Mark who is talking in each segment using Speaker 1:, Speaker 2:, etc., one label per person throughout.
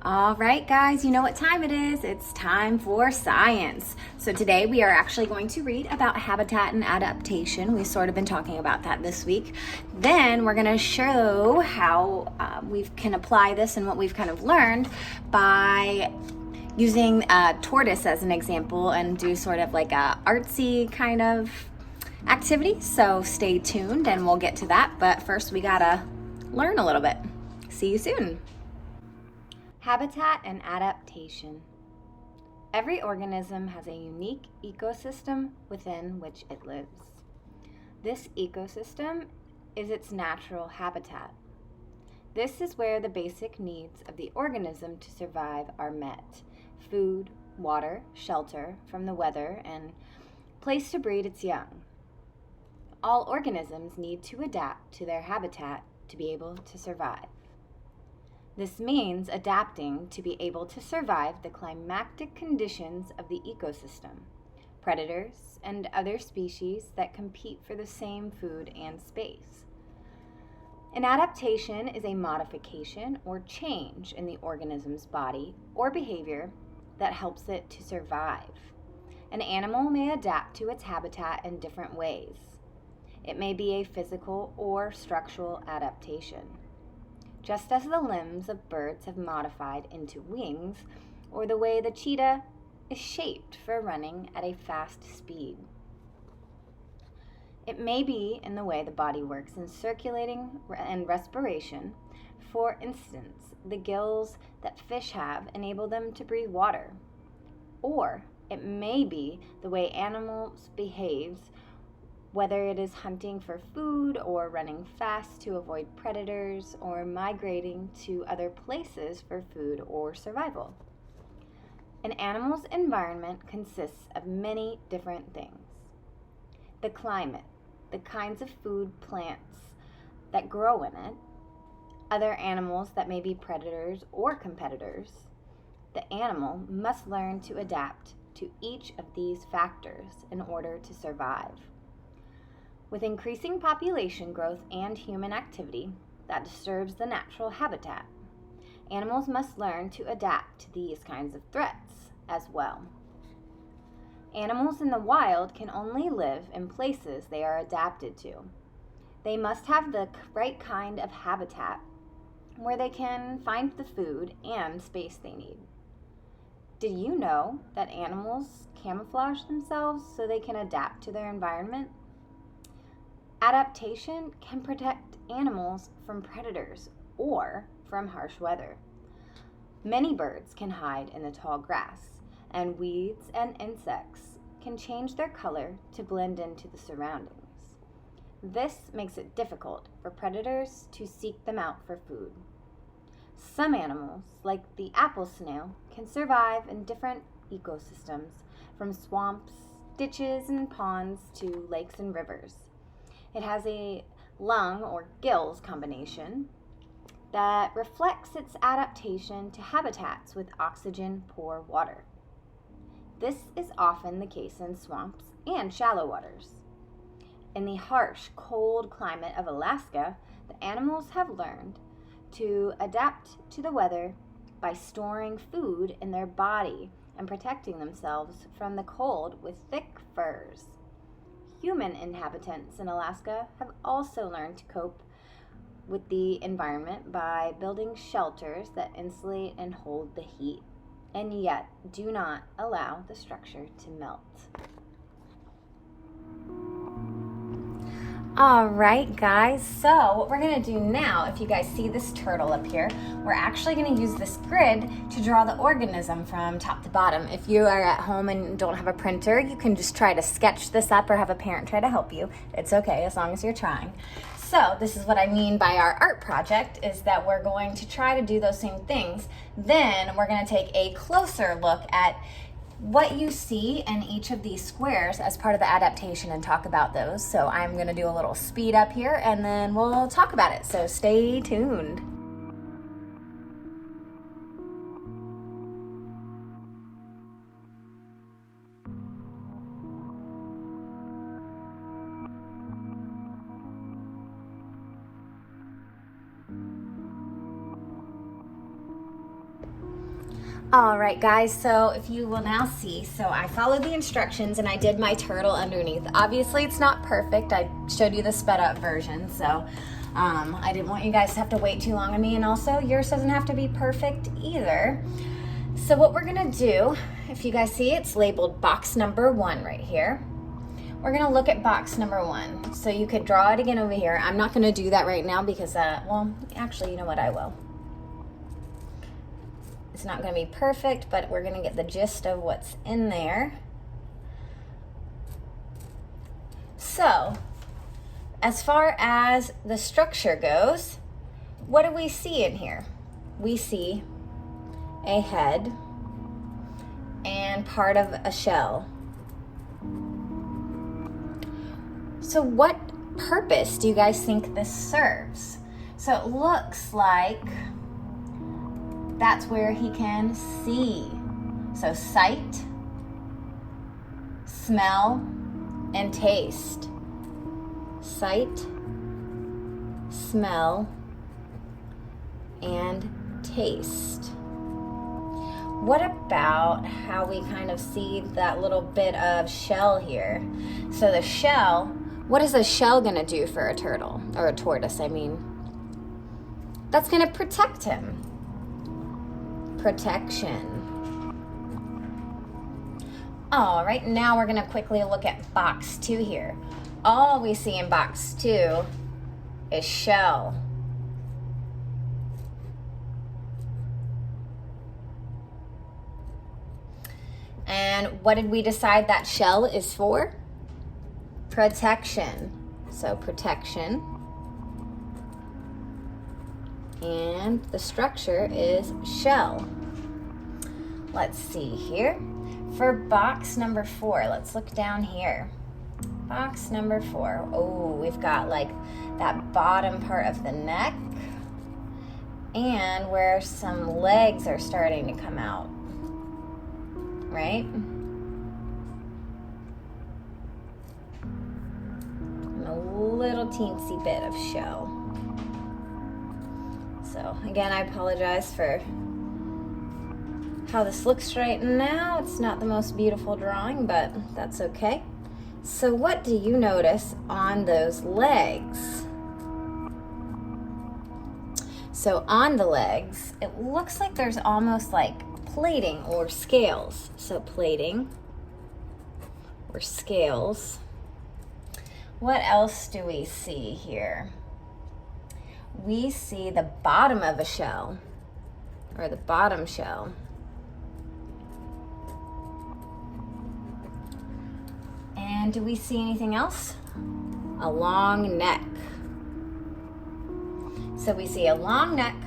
Speaker 1: All right, guys, you know what time it is. It's time for science. So today we are actually going to read about habitat and adaptation. We've sort of been talking about that this week. Then we're going to show how we can apply this and what we've kind of learned by using a tortoise as an example and do sort of like a artsy kind of activity. So stay tuned and we'll get to that. But first we gotta learn a little bit. See you soon. Habitat and adaptation. Every organism has a unique ecosystem within which it lives. This ecosystem is its natural habitat. This is where the basic needs of the organism to survive are met: food, water, shelter from the weather, and place to breed its young. All organisms need to adapt to their habitat to be able to survive. This means adapting to be able to survive the climatic conditions of the ecosystem, predators, and other species that compete for the same food and space. An adaptation is a modification or change in the organism's body or behavior that helps it to survive. An animal may adapt to its habitat in different ways. It may be a physical or structural adaptation, just as the limbs of birds have modified into wings, or the way the cheetah is shaped for running at a fast speed. It may be in the way the body works in circulating and respiration. For instance, the gills that fish have enable them to breathe water. Or it may be the way animals behaves, whether it is hunting for food or running fast to avoid predators or migrating to other places for food or survival. An animal's environment consists of many different things: the climate, the kinds of food plants that grow in it, other animals that may be predators or competitors. The animal must learn to adapt to each of these factors in order to survive. With increasing population growth and human activity that disturbs the natural habitat, animals must learn to adapt to these kinds of threats as well. Animals in the wild can only live in places they are adapted to. They must have the right kind of habitat where they can find the food and space they need. Did you know that animals camouflage themselves so they can adapt to their environment? Adaptation can protect animals from predators or from harsh weather. Many birds can hide in the tall grass, and weeds and insects can change their color to blend into the surroundings. This makes it difficult for predators to seek them out for food. Some animals, like the apple snail, can survive in different ecosystems, from swamps, ditches, and ponds to lakes and rivers. It has a lung or gills combination that reflects its adaptation to habitats with oxygen-poor water. This is often the case in swamps and shallow waters. In the harsh, cold climate of Alaska, the animals have learned to adapt to the weather by storing food in their body and protecting themselves from the cold with thick furs. Human inhabitants in Alaska have also learned to cope with the environment by building shelters that insulate and hold the heat, and yet do not allow the structure to melt. All right, guys, so what we're gonna do now, if you guys see this turtle up here, we're actually gonna use this grid to draw the organism from top to bottom. If you are at home and don't have a printer, you can just try to sketch this up or have a parent try to help you. It's okay, as long as you're trying. So this is what I mean by our art project, is that we're going to try to do those same things. Then we're gonna take a closer look at what you see in each of these squares as part of the adaptation and talk about those. So I'm gonna do a little speed up here and then we'll talk about it. So stay tuned. All right, guys, so if you will now see, so I followed the instructions and I did my turtle underneath. Obviously, it's not perfect. I showed you the sped up version, so I didn't want you guys to have to wait too long on me, and also yours doesn't have to be perfect either. So what we're gonna do, if you guys see, it's labeled box number 1 right here. We're gonna look at box number 1. So you could draw it again over here. I'm not gonna do that right now because, well, actually, you know what, I will. It's not going to be perfect, but we're going to get the gist of what's in there. So, as far as the structure goes, what do we see in here? We see a head and part of a shell. So what purpose do you guys think this serves? So it looks like that's where he can see. So sight, smell, and taste. Sight, smell, and taste. What about how we kind of see that little bit of shell here? So the shell, what is a shell gonna do for a turtle, or a tortoise, I mean? That's gonna protect him. Protection. All right, now we're gonna quickly look at box 2 here. All we see in box 2 is shell. And what did we decide that shell is for? Protection. So protection. And the structure is shell. Let's see here. For box number 4, let's look down here. Box number 4. Oh, we've got like that bottom part of the neck and where some legs are starting to come out, right? And a little teensy bit of shell. So again, I apologize for how this looks right now. It's not the most beautiful drawing, but that's okay. So what do you notice on those legs? So on the legs, it looks like there's almost like plating or scales. So plating or scales. What else do we see here? We see the bottom of a shell, or the bottom shell. And do we see anything else? A long neck. So we see a long neck,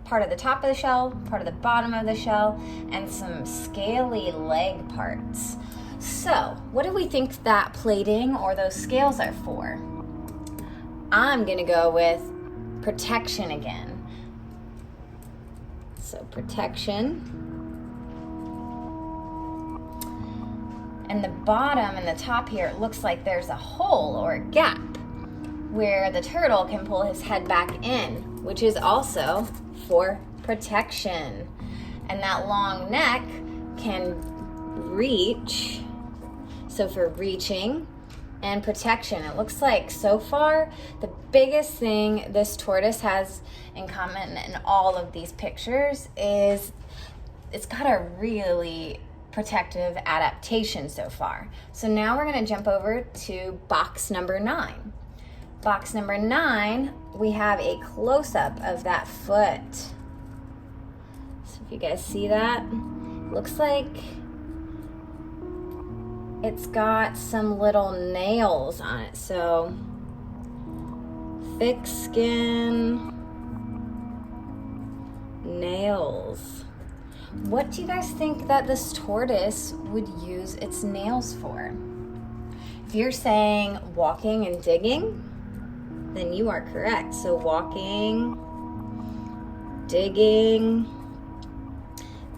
Speaker 1: part of the top of the shell, part of the bottom of the shell, and some scaly leg parts. So what do we think that plating or those scales are for? I'm gonna go with protection again. So protection. And the bottom and the top here, it looks like there's a hole or a gap where the turtle can pull his head back in, which is also for protection. And that long neck can reach, so for reaching and protection. It looks like so far the biggest thing this tortoise has in common in all of these pictures is it's got a really protective adaptation so far. So now we're going to jump over to box number 9. Box number 9, we have a close-up of that foot. So if you guys see that, looks like it's got some little nails on it. So thick skin, nails. What do you guys think that this tortoise would use its nails for? If you're saying walking and digging, then you are correct. So walking, digging.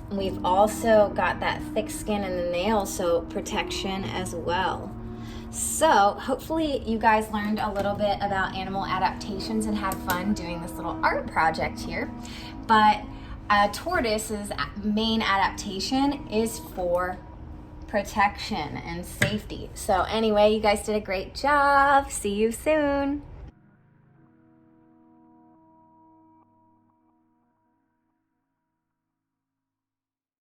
Speaker 1: We've also got that thick skin in the nails, so protection as well. So hopefully you guys learned a little bit about animal adaptations and had fun doing this little art project here. But a tortoise's main adaptation is for protection and safety. So anyway, you guys did a great job. See you soon.